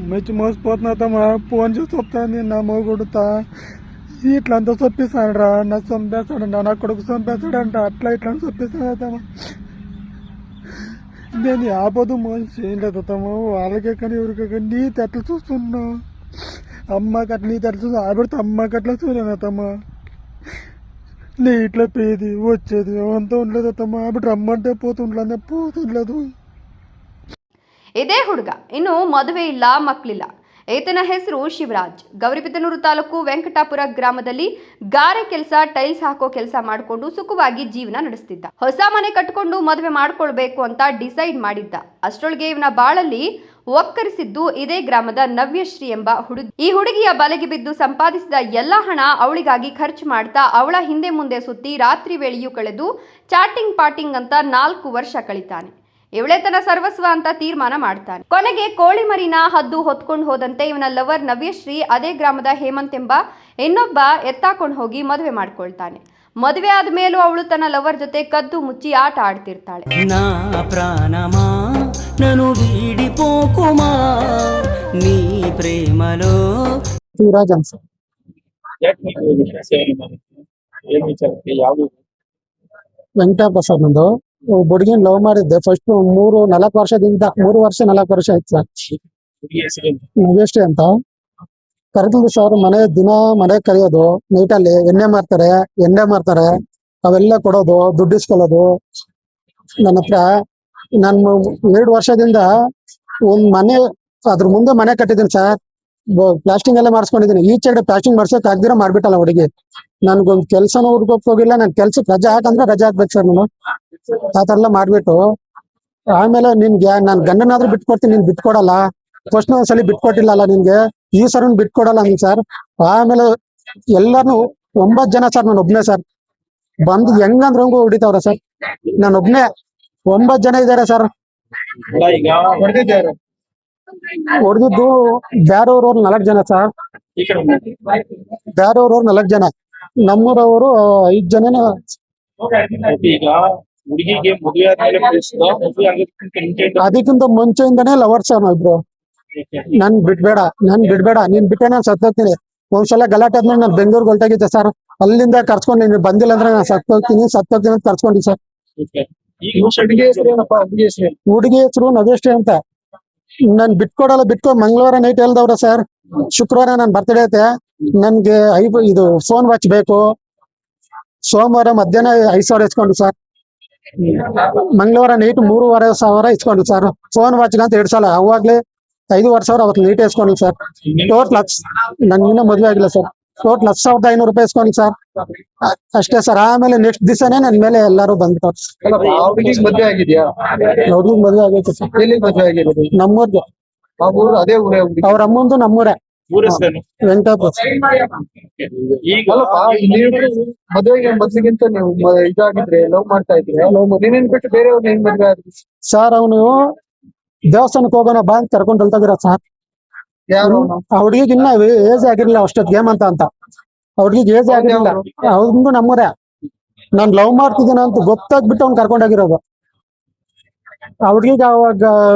మెచ్చి మోసపోతున్నా తమ ఫోన్ చూసి వస్తాను నా మొగుడుతా ఇట్లా అంతా చొప్పిస్తాడరా నా చంపేస్తాడంట నా కొడుకు చంపేస్తాడంట అట్లా ఇట్లా చొప్పిస్తాడా తమ నేను ఆపదు మోసం చేయలేదు తమ వాళ్ళకే కానీ ఎవరికే కానీ నీ తెట్లు చూస్తున్నావు అమ్మకి అట్లా నీ తెట్లు చూసి ఆవిడతో అమ్మకి అట్లా చూడలేనా తమ నీ ఇట్లా పేది వచ్చేది అంతా ఉండలేదు తమ ఆవిడ రమ్మంటే పోతుండలేదు. ಇದೇ ಹುಡುಗ ಇನ್ನು ಮದುವೆ ಇಲ್ಲ ಮಕ್ಕಳಿಲ್ಲ. ಈತನ ಹೆಸರು ಶಿವರಾಜ್. ಗೌರಿಬಿದನೂರು ತಾಲೂಕು ವೆಂಕಟಾಪುರ ಗ್ರಾಮದಲ್ಲಿ ಗಾರೆ ಕೆಲಸ, ಟೈಲ್ಸ್ ಹಾಕೋ ಕೆಲಸ ಮಾಡಿಕೊಂಡು ಸುಖವಾಗಿ ಜೀವನ ನಡೆಸ್ತಿದ್ದ. ಹೊಸ ಮನೆ ಕಟ್ಟಿಕೊಂಡು ಮದುವೆ ಮಾಡ್ಕೊಳ್ಬೇಕು ಅಂತ ಡಿಸೈಡ್ ಮಾಡಿದ್ದ. ಅಷ್ಟರೊಳಗೆ ಇವನ ಬಾಳಲ್ಲಿ ಒಕ್ಕರಿಸಿದ್ದು ಇದೇ ಗ್ರಾಮದ ನವ್ಯಶ್ರೀ ಎಂಬ ಹುಡುಗಿ. ಈ ಹುಡುಗಿಯ ಬಲೆಗೆ ಬಿದ್ದು ಸಂಪಾದಿಸಿದ ಎಲ್ಲ ಹಣ ಅವಳಿಗಾಗಿ ಖರ್ಚು ಮಾಡ್ತಾ ಅವಳ ಹಿಂದೆ ಮುಂದೆ ಸುತ್ತಿ ರಾತ್ರಿ ವೇಳೆಯೂ ಕಳೆದು ಚಾಟಿಂಗ್ ಪಾಟಿಂಗ್ ಅಂತ 4 ವರ್ಷ ಕಳೀತಾನೆ. ಇವಳೇ ತನ್ನ ಸರ್ವಸ್ವ ಅಂತ ತೀರ್ಮಾನ ಮಾಡ್ತಾನೆ. ಕೊನೆಗೆ ಕೋಳಿ ಮರಿನ ಹದ್ದು ಹೊತ್ಕೊಂಡು ಹೋದಂತೆ ಇವನ ಲವರ್ ನವ್ಯಶ್ರೀ ಅದೇ ಗ್ರಾಮದ ಹೇಮಂತ್ ಎಂಬ ಇನ್ನೊಬ್ಬ ಎತ್ತಾಕೊಂಡು ಹೋಗಿ ಮದುವೆ ಮಾಡ್ಕೊಳ್ತಾನೆ. ಮದುವೆ ಆದ ಮೇಲೂ ಅವಳು ತನ್ನ ಲವರ್ ಜೊತೆ ಕದ್ದು ಮುಚ್ಚಿ ಆಟ ಆಡ್ತಿರ್ತಾಳೆ. ನಾ ಪ್ರಾಣಮಾ ನನು వీడిపోకుమా నీ ప్రేమలో ಶಿವರಾಜ್ ಅಂತ ವೆಂಕಟಾಪುರ ಸರ್. ನಂದು ಹುಡುಗಿನ ಲವ್ ಮಾಡಿದ್ದೆ ಫಸ್ಟ್ 3-4 ವರ್ಷದಿಂದ 3 ವರ್ಷ 4 ವರ್ಷ ಆಯ್ತು ಸರ್. ನವ್ಯಶ್ರೀ ಅಂತ ಕರೆದಿದ್ದು ಸರ್. ದಿನ ಮನೆ ಕರೆಯೋದು, ನೈಟಲ್ಲಿ ಎಣ್ಣೆ ಮಾರ್ತಾರೆ ಅವೆಲ್ಲ ಕೊಡೋದು, ದುಡ್ಡು ಇಸ್ಕೊಳ್ಳೋದು ನನ್ನ ಹತ್ರ. ನಾನು 2 ವರ್ಷದಿಂದ ಒಂದ್ ಮನೆ ಅದ್ರ ಮುಂದೆ ಮನೆ ಕಟ್ಟಿದ್ದೀನಿ ಸರ್. ಪ್ಲಾಸ್ಟಿಂಗ್ ಎಲ್ಲ ಮಾಡಿಸ್ಕೊಂಡಿದ್ದೀನಿ. ಈಚೆಡೆ ಪ್ಲಾಸ್ಟಿಂಗ್ ಮಾಡ್ಸಕ್ ಆಗ್ದಿರ ಮಾಡ್ಬಿಟ್ಟಲ್ಲ ಹುಡುಗಿ. ನನ್ಗೊಂದ್ ಕೆಲ್ಸನೂ ಹುಡ್ಕೋಕ್ ಹೋಗಿಲ್ಲ. ನನ್ ಕೆಲ್ಸಕ್ಕೆ ರಜಾ ಹಾಕಂದ್ರೆ ರಜಾ ಹಾಕ್ಬೇಕು ಸರ್. ನಾನು ಆ ತರ ಎಲ್ಲ ಮಾಡ್ಬಿಟ್ಟು ಆಮೇಲೆ ನಿನ್ಗೆ ನಾನ್ ಗಂಡನಾದ್ರೂ ಬಿಟ್ಕೊಡ್ತೀನಿ, ನೀನ್ ಬಿಟ್ಕೊಡಲ್ಲ. ಫಸ್ಟ್ ಒಂದ್ಸಲಿ ಬಿಟ್ಕೊಟ್ಟಿಲ್ಲ ನಿನ್ಗೆ, ಈ ಸರನ್ ಬಿಟ್ಕೊಡಲ್ಲ ನೀನ್ ಸರ್. ಆಮೇಲೆ ಎಲ್ಲಾರ್ನು 9 ಜನ ಸರ್, ನಾನು ಒಬ್ನೇ ಸರ್. ಬಂದು ಹೆಂಗಂದ್ರೆ ಹಂಗೂ ಹೊಡಿತಾವ್ರ ಸರ್. ನಾನು ಒಬ್ನೇ 9 ಜನ ಇದಾರೆ ಸರ್. ಹೊಡೆದಿದ್ದು ಬ್ಯಾರೂರವ್ರು 4 ಜನ ಸರ್. ಬ್ಯಾರೂರವ್ರು 4 ಜನ, ನಮ್ಮೂರವರು 5 ಜನ. ಅದಕ್ಕಿಂತ ಮುಂಚೆಯಿಂದಾನೇ ಲವರ್ಸ್ ಇಬ್ರು. ನನ್ ಬಿಡ್ಬೇಡ ನೀನ್ ಬಿಟ್ಟೆ ನಾನು ಸತ್ತೋಗ್ತೀನಿ. ಒಂದ್ಸಲ ಗಲಾಟೆ ಆದ್ಮೇಲೆ ನಾನು ಬೆಂಗಳೂರಿಗೆ ಹೊರಟೋಗಿದ್ದೆ ಸರ್. ಅಲ್ಲಿಂದ ಕರ್ಸ್ಕೊಂಡು ನೀನು ಬಂದಿಲ್ಲ ಅಂದ್ರೆ ನಾನು ಸತ್ತೋಗ್ತೀನಿ ಅಂತ ಕರ್ಸ್ಕೊಂಡಿ ಸರ್. ಹುಡುಗಿ ಹೆಸರು ನವ್ಯಶ್ರೀ ಅಂತ. ನನ್ ಬಿಟ್ಕೊಡಲ್ಲ. ಮಂಗಳವಾರ ನೈಟ್ ಹೇಳ್ದವ್ರ ಸರ್. ಶುಕ್ರವಾರ ನನ್ ಬರ್ತಡೇ ಐತೆ, ನನ್ಗೆ ಇದು ಫೋನ್ ವಾಚ್ ಬೇಕು. ಸೋಮವಾರ ಮಧ್ಯಾಹ್ನ 5,000 ಇಸ್ಕೊಂಡು ಸರ್. ಮಂಗಳವಾರ ನೈಟ್ 3,500 ಇಸ್ಕೊಂಡು ಸರ್. ಫೋನ್ ವಾಚ್ ಅಂತ 2 ಸಲ. ಅವಾಗ್ಲೇ 5,500 ಅವತ್ತು ನೀಟ್ ಇಸ್ಕೊಂಡು ಸರ್. ಟೋಟಲ್ ನನ್ಗಿನ್ನ ಮದುವೆ ಆಗಿಲ್ಲ ಸರ್. ಟೋಟಲ್ 10,500 ರೂಪಾಯಿ ಇಸ್ಕೊಂಡು ಸರ್. ಅಷ್ಟೇ ಸರ್. ಆಮೇಲೆ ನೆಕ್ಸ್ಟ್ ದಿವಸನೇ ನನ್ ಮೇಲೆ ಎಲ್ಲಾರು ಬಂದ್ಬಿಟ್ಟು ಮದುವೆ ಆಗಿದ್ಯಾ? ಹುಡುಗಿಗೆ ಮದುವೆ ಆಗೈತೆ ಸರ್. ನಮ್ಮೂರ್ಗೆ. ಅವ್ರ ಅಮ್ಮಂದು ನಮ್ಮೂರೇ, ವೆಂಕಟಾಪುರ. ಮದುವೆಗೆ ಮೊದ್ಲಿಗಿಂತ ನೀವು ಇದಾಗಿದ್ರೆ ಲವ್ ಮಾಡ್ತಾ ಇದ್ರೆ ನೀನೇನ್ ಬಿಟ್ಟು ಬೇರೆಯವ್ರನ್ನ ಹೆಂಗ್ ಮದ್ವೆ ಆದ್ರಿ ಸರ್? ಅವನು ದೇವಸ್ಥಾನಕ್ಕೆ ಹೋಗೋಣ ಬಾ ಅಂತ ಕರ್ಕೊಂಡು ಹೊಲ್ತಾಗಿರ ಸರ್. ಆ ಹುಡುಗಿಗೆ ಇನ್ನ ಏಜ್ ಆಗಿರ್ಲಿಲ್ಲ ಅಷ್ಟೊತ್ತಿಗೆ. ಹೇಮಂತ ಅಂತ ಆ ಹುಡುಗಿಗೆ ಏಜ್ ಆಗಿರ್ಲಿಲ್ಲ. ಅವ್ನು ನಮ್ಮೂರೇ. ನಾನ್ ಲವ್ ಮಾಡ್ತಿದ್ದೇನೆ ಅಂತ ಗೊತ್ತಾಗ್ಬಿಟ್ಟು ಅವ್ನು ಕರ್ಕೊಂಡೋಗಿರೋದು. ಆ ಹುಡುಗಿಗೆ ಅವಾಗ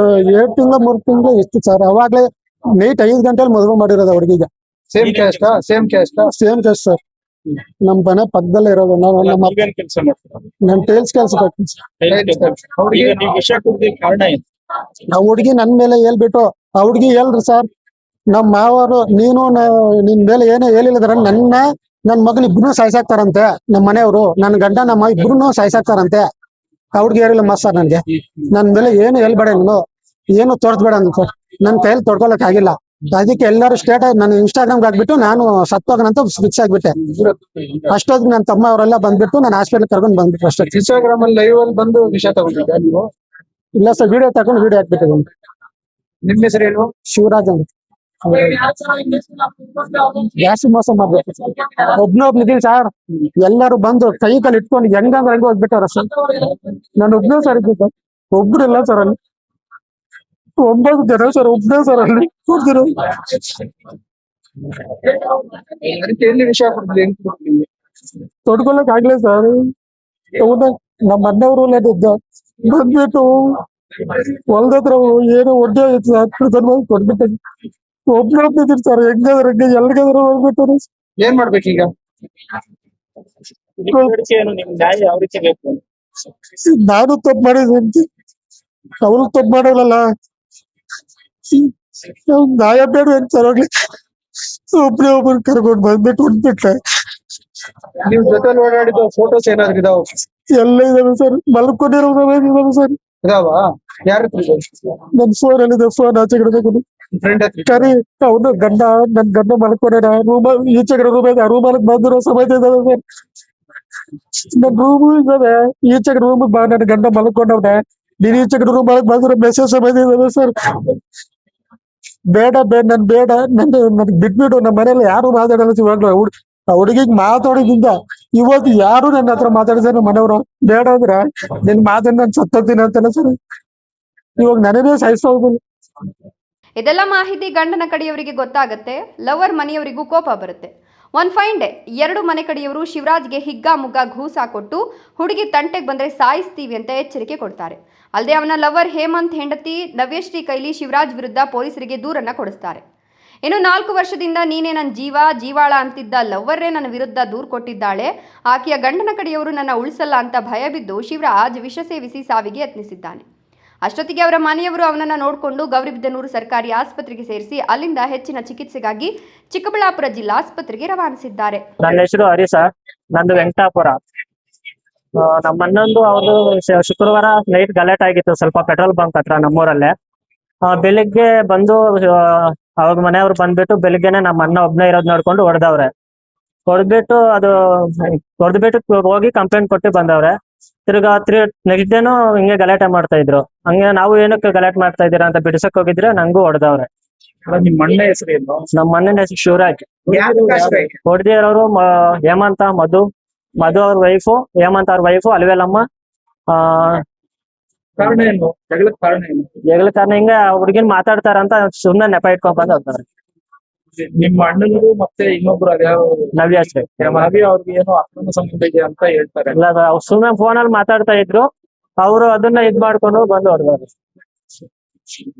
2 ತಿಂಗಳು 3 ತಿಂಗಳು ಇತ್ತು ಸರ್. ಅವಾಗ್ಲೇ ನೈಟ್ 5 ಗಂಟೆಲಿ ಮದುವೆ ಮಾಡಿರೋದು ಹುಡುಗಿಗೆ. Same caste sir. ನಮ್ ಮನೆ ಪಕ್ಕದಲ್ಲೇ ಇರೋದು. ನನ್ ಟೇಲ್ಸ್ ಕೆಲ್ಸ ಆ ಹುಡುಗಿ ನನ್ ಮೇಲೆ ಹೇಳ್ಬಿಟ್ಟು, ಆ ಹುಡುಗಿ ಹೇಳ್ರಿ ಸರ್, ನಮ್ ಮಾವರು ನೀನು ನಿನ್ ಮೇಲೆ ಏನೇ ಹೇಳಿಲ್ಲದ್ರ ನನ್ ಮಗನ್ ಇಬ್ರು ಸಾಯ್ಸಾಕ್ತಾರಂತೆ. ನಮ್ ಮನೆಯವರು ನನ್ ಗಂಡ ನಮ್ಮ ಇಬ್ರು ಸಾಯ್ಸಾಕ್ತಾರಂತೆ. ಆ ಹುಡುಗಿ ಹೇಳಿಲ್ಲ ಸರ್ ನನ್ಗೆ. ನನ್ ಮೇಲೆ ಏನು ಹೇಳ್ಬೇಡ, ನೀನು ಏನು ತೋರ್ಸ್ಬೇಡ ಅಂತ ಸರ್. ನನ್ ಕೈಯಲ್ಲಿ ತೊಡ್ಕೊಳಕ್ ಆಗಿಲ್ಲ. ಅದಕ್ಕೆ ಎಲ್ಲರೂ ನನ್ನ ಇನ್ಸ್ಟಾಗ್ರಾಮ್ಗೆ ಹಾಕ್ಬಿಟ್ಟು ನಾನು ಸತ್ತೋಗನಂತ ಫಿಕ್ಸ್ ಆಗ್ಬಿಟ್ಟೆ. ಅಷ್ಟೊತ್ತಿಗೆ ನನ್ನ ತಮ್ಮ ಅವರೆಲ್ಲ ಬಂದ್ಬಿಟ್ಟು ನಾನು ಹಾಸ್ಪಿಟಲ್ ಕರ್ಕೊಂಡು ಬಂದ್ಬಿಟ್ಟು ಅಷ್ಟೇ. ಇನ್ಸ್ಟಾಗ್ರಾಮ್ ಅಲ್ಲಿ ಲೈವ್ ಅಲ್ಲಿ ಬಂದು ವಿಷಯ ತಗೊಂಡಿದ್ದ ನೀವು? ಇಲ್ಲ ಸರ್, ವಿಡಿಯೋ ತಗೊಂಡು ವಿಡಿಯೋ ಹಾಕ್ಬಿಟ್ಟಿದ್ದೀನಿ. ನಿಮ್ಮ ಹೆಸರೇನು? ಶಿವರಾಜ್ ಅಂತ. ಜಾಸ್ತಿ ಮೋಸ ಮಾಡ್ಬೇಕು. ಒಬ್ನಿದ್ದೀನಿ ಸರ್. ಎಲ್ಲರೂ ಬಂದು ಕೈ ಕಾಲು ಇಟ್ಕೊಂಡು ಹೆಂಗಂದ್ರೆ ಹಂಗ ಹೋಗ್ಬಿಟ್ಟಾರ ಸರ್. ನಾನು ಒಬ್ನೇ ಸರ್ ಇದ್ದಿದ್ದು, ಒಬ್ರು ಇಲ್ಲ ಸರ್ ಅಲ್ಲಿ. 9 ಜನ ಸರ್, ಒಬ್ನೇ ಸರ್ ಅಲ್ಲಿ ಕೂತಿರೋ. ಎಲ್ಲಿ ವಿಷಯ ತೊಡ್ಕೊಳಕ್ ಆಗ್ಲೇ ಸರ್. ನಮ್ಮ ಮನೆಯವರು ಬಂದ್ಬಿಟ್ಟು ಹೊಲ್ದ ಹತ್ರ ಏನೋ ಒಡ್ಡೆ ಕೊಟ್ಬಿಟ್ಟೆ. ಒಬ್ನೇ ಸರ್, ಹೆಂಗಾದ್ರೆ ಹೆಂಗೆ ಎಲ್ಗಾದ್ರೂ ಹೋಗ್ಬಿಟ್ಟು ಏನ್ ಮಾಡ್ಬೇಕೀಗ? ನಾನು ತಪ್ಪು ಮಾಡಿದ್ದೀನಿ, ಅವ್ರು ತಪ್ಪು ಮಾಡಲ್ಲ. ನ್ಯಾಯ ಬೇಡ ಸರ್, ಹೋಗ್ಲಿ. ಒಬ್ರು ಕರ್ಕೊಂಡು ಬಂದ್ಬಿಟ್ಟು ಹೊಂದ್ಬಿಟ್ರೆ. ನೀವು ಜೊತೆಲಿ ಓಡಾಡಿದ ಫೋಟೋಸ್ ಏನಾದ್ರು ಇದಾವ? ಎಲ್ಲ ಇದಾವೆ ಸರ್, ಮಲ್ಕೊಂಡಿರೋ ಇದಾವೆ ಸರ್. ಇದಾವ? ಯಾರ ನನ್ ಫೋನ್ ಅಲ್ಲಿ ಫೋನ್ ಆಚೆ ಇಡಬೇಕು. ಫ್ರೆಂಡ್ ಹತ್ರ? ಕರಿ ಅವನು ನನ್ ಗಂಡ ಮಲ್ಕೊಂಡ ರೂಮ್ ಈಚೆ ಕಡೆ ರೂಮ್ ಇದೆ, ರೂಮ್ ಅಲ್ಲಿ ಬಂದಿರೋ ಸಮೇತ ಇದಾವೆ ಸರ್. ನನ್ ರೂಮು ಇದಾವೆ, ಈಚೆ ರೂಮ್ ನನ್ ಗಂಡ ಮಲ್ಕೊಂಡವ್ನೆ. ನೀನ್ ಈಚೆ ಕಡೆ ರೂಮ್ ಒಳಗೆ ಬಂದಿರೋ ಮೆಸೇಜ್ ಸಮೇತ ಇದಾವೆ ಸರ್. ಬೇಡ ನನ್ ಬಿಟ್ಬಿಟ್ಟು ನಮ್ಮ ಮನೇಲಿ ಯಾರು ಮಾತಾಡಲ್ಲ ಇವಾಗ್ಲೂ. ಆ ಹುಡುಗಿಗ್ ಮಾತಾಡಿದಿಂದ ಇವತ್ತು ಯಾರು ನನ್ನ ಹತ್ರ ಮಾತಾಡಿದ್ರೆ ಮನೆಯವರು. ಬೇಡ ಅಂದ್ರೆ ನಿನ್ ಮಾತನ್ನ ನಾನು ಸತ್ತೋಗ್ತೀನಿ ಅಂತಲ್ಲ ಸರ್. ಇವಾಗ ನನಗೇ ಸಾಯಿಸೋದಿಲ್ಲ. ಇದೆಲ್ಲ ಮಾಹಿತಿ ಗಂಡನ ಕಡೆಯವರಿಗೆ ಗೊತ್ತಾಗತ್ತೆ. ಲವರ್ ಮನೆಯವರಿಗೂ ಕೋಪ ಬರುತ್ತೆ. ಒನ್ ಫೈನ್ ಡೇ 2 ಮನೆ ಕಡೆಯವರು ಶಿವರಾಜ್ಗೆ ಹಿಗ್ಗಾಮುಗ್ಗಾ ಘೂಸ ಕೊಟ್ಟು ಹುಡುಗಿ ತಂಟೆಗೆ ಬಂದರೆ ಸಾಯಿಸ್ತೀವಿ ಅಂತ ಎಚ್ಚರಿಕೆ ಕೊಡ್ತಾರೆ. ಅಲ್ಲದೆ ಅವನ ಲವರ್ ಹೇಮಂತ್ ಹೆಂಡತಿ ನವ್ಯಶ್ರೀ ಕೈಲಿ ಶಿವರಾಜ್ ವಿರುದ್ಧ ಪೊಲೀಸರಿಗೆ ದೂರನ್ನ ಕೊಡಿಸ್ತಾರೆ. ಇನ್ನು 4 ವರ್ಷದಿಂದ ನೀನೇ ನನ್ನ ಜೀವಾಳ ಅಂತಿದ್ದ ಲವ್ವರೇ ನನ್ನ ವಿರುದ್ಧ ದೂರು ಕೊಟ್ಟಿದ್ದಾಳೆ. ಆಕೆಯ ಗಂಡನ ಕಡೆಯವರು ನನ್ನ ಉಳಿಸಲ್ಲ ಅಂತ ಭಯ ಬಿದ್ದು ಶಿವರಾಜ್ ವಿಷ ಸೇವಿಸಿ ಸಾವಿಗೆ ಯತ್ನಿಸಿದ್ದಾನೆ. ಅಷ್ಟೊತ್ತಿಗೆ ಅವರ ಮನೆಯವರು ಅವನನ್ನು ನೋಡಿಕೊಂಡು ಗೌರಿಬಿದನೂರು ಸರ್ಕಾರಿ ಆಸ್ಪತ್ರೆಗೆ ಸೇರಿಸಿ ಅಲ್ಲಿಂದ ಹೆಚ್ಚಿನ ಚಿಕಿತ್ಸೆಗಾಗಿ ಚಿಕ್ಕಬಳ್ಳಾಪುರ ಜಿಲ್ಲಾಸ್ಪತ್ರೆಗೆ ರವಾನಿಸಿದ್ದಾರೆ. ನನ್ನ ಹೆಸರು ಹರೀಶ, ನಂದು ವೆಂಕಟಾಪುರ. ನಮ್ಮ ಅಣ್ಣಂದು ಅವ್ರದ್ದು ಶುಕ್ರವಾರ ನೈಟ್ ಗಲಾಟೆ ಆಗಿತ್ತು ಸ್ವಲ್ಪ ಪೆಟ್ರೋಲ್ ಬಂಕ್ ಹತ್ರ ನಮ್ಮೂರಲ್ಲೇ. ಬೆಳಿಗ್ಗೆ ಬಂದು ಅವ್ರ ಮನೆಯವ್ರು ಬಂದ್ಬಿಟ್ಟು ಬೆಳಿಗ್ಗೆನೆ ನಮ್ಮ ಅಣ್ಣ ಒಬ್ನೇ ಇರೋದು ನೋಡ್ಕೊಂಡು ಹೊಡೆದವ್ರೆ. ಹೊಡೆದ್ಬಿಟ್ಟು ಹೋಗಿ ಕಂಪ್ಲೇಂಟ್ ಕೊಟ್ಟು ಬಂದವ್ರೆ. ತಿರ್ಗಾ ನೆಕ್ಸ್ಟ್ ಡೇನು ಹಿಂಗೆ ಗಲಾಟೆ ಮಾಡ್ತಾ ಇದ್ರು. ಹಂಗೆ ನಾವು ಏನಕ್ಕೆ ಗಲಾಟೆ ಮಾಡ್ತಾ ಇದ್ದೀರಾ ಅಂತ ಬಿಡಿಸಕ್ ಹೋಗಿದ್ರೆ ನಂಗೂ ಹೊಡೆದವ್ರೆ. ನಿಮ್ಮ ಅಣ್ಣ ಹೆಸರು ಏನು? ನಮ್ಮ ಅಣ್ಣನ ಹೆಸರು ಶಿವರಾಜ್. ಹೊಡೆದಿರೋರು ಹೇಮಂತ, ಮಧು ಅವ್ರ ವೈಫು, ಹೇಮಂತ್ ಅವ್ರ ವೈಫು ಅಲ್ವೇಲಮ್ಮ. ಕಾರಣ ಏನು? ಜಗಳದ ಕಾರಣ ಏನು? ಜಗಳ ಕಾರಣ ಹಿಂಗೆ ಹುಡುಗಿನ ಮಾತಾಡ್ತಾರಂತ ಸುಮ್ಮನೆ ನೆಪ ಇಟ್ಕೊಂಡ್ ಬಂದು ಹೋಗ್ತಾರೆ. ನಿಮ್ಮ ಅಣ್ಣನಿಗೂ ಮತ್ತೆ ಇನ್ನೊಬ್ರು ಅದ್ಯಾವ ನವ್ಯಶ್ರೀ ಅವ್ರಿಗೆ ಏನೋ ಅಕ್ರಮ ಸಂಬಂಧ ಇದೆ ಅಂತ ಹೇಳ್ತಾರೆ. ಇಲ್ಲ, ಸುಮ್ಮನೆ ಫೋನಲ್ಲಿ ಮಾತಾಡ್ತಾ ಇದ್ರು. ಅವರು ಅದನ್ನ ಇದ್ ಮಾಡ್ಕೊಂಡು ಬಂದು ಹೊಡೆದವ್ರು.